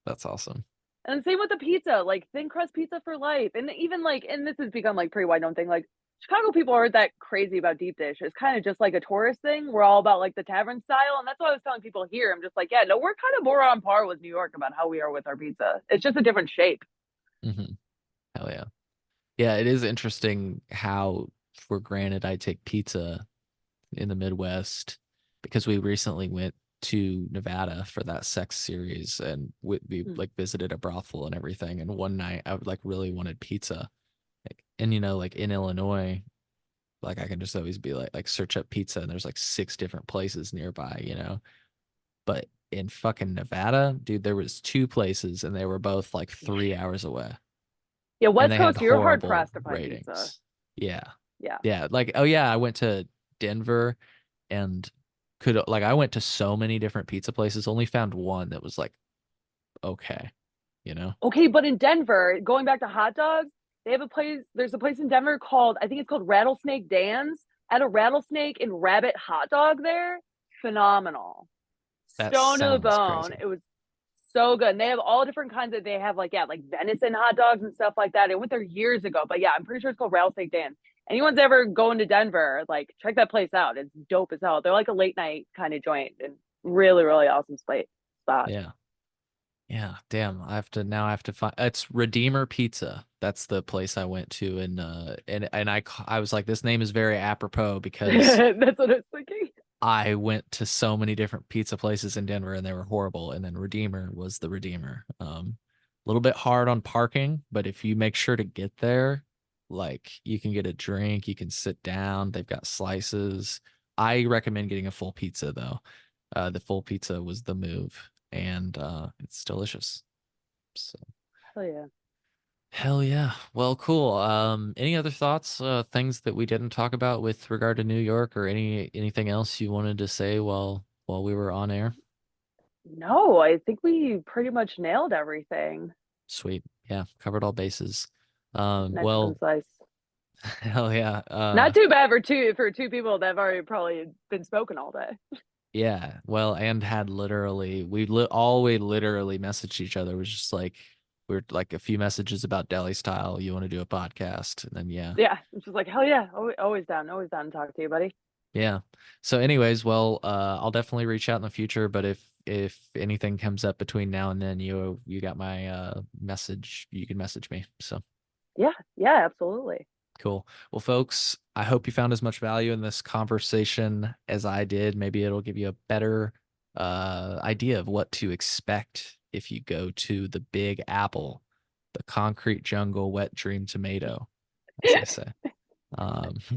that's awesome. And same with the pizza, like thin crust pizza for life. And even like, and this has become like pretty wide known thing. Like Chicago people aren't that crazy about deep dish. It's kind of just like a tourist thing. We're all about like the tavern style. And that's what I was telling people here. I'm just like, yeah, no, we're kind of more on par with New York about how we are with our pizza. It's just a different shape. Hmm. Hell yeah. Yeah, it is interesting how, for granted, I take pizza in the Midwest because we recently went to Nevada for that sex series and we Mm. like visited a brothel and everything. And one night I would like really wanted pizza. And like in Illinois, like I can just always be like search up pizza and there's like 6 different places nearby. But in fucking Nevada, dude, there was 2 places and they were both like 3 hours away. Yeah, And West they had Coast, you're hard horrible pressed to find pizza. ratings. Yeah. Yeah. Yeah. Like, oh yeah, I went to Denver and I went to so many different pizza places, only found one that was like okay. Okay, but in Denver, going back to hot dogs, they have a place. There's a place in Denver called, I think it's called Rattlesnake Dan's. At a rattlesnake and rabbit hot dog there, phenomenal. That Stone to the sounds bone. crazy. It was so good. And they have all different kinds of. They have like like venison hot dogs and stuff like that. I went there years ago, but yeah, I'm pretty sure it's called Rattlesnake Dan's. Anyone's ever going to Denver, like check that place out. It's dope as hell. They're like a late night kind of joint and really really awesome spot. Yeah. Yeah, damn. I have to find it's Redeemer Pizza. That's the place I went to and I was like this name is very apropos because That's what I was thinking. I went to so many different pizza places in Denver and they were horrible and then Redeemer was the Redeemer. A little bit hard on parking, but if you make sure to get there, like you can get a drink, you can sit down, they've got slices. I recommend getting a full pizza though. The full pizza was the move and it's delicious. So Hell yeah. hell yeah. Well, cool. Any other thoughts, things that we didn't talk about with regard to New York or anything else you wanted to say while we were on air? No, I think we pretty much nailed everything. Sweet. Yeah, covered all bases. Nice and Well, concise. hell yeah. Not too bad for two people that have already probably been spoken all day. Yeah. Well, and had literally we literally messaged each other. It was just like we're like a few messages about deli style. You want to do a podcast? And then yeah. Yeah, it's just like hell yeah, always down to talk to you, buddy. Yeah. So anyways, well, I'll definitely reach out in the future, but if anything comes up between now and then, you got my message, you can message me. So Yeah, absolutely. cool. Well, folks, I hope you found as much value in this conversation as I did. Maybe it'll give you a better idea of what to expect if you go to the Big Apple, the concrete jungle wet dream tomato, as they say.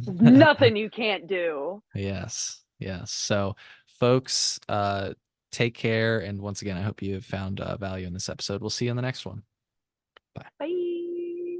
Nothing you can't do. Yes. Yes. So, folks, take care. And once again, I hope you have found value in this episode. We'll see you in the next one. Bye. Bye.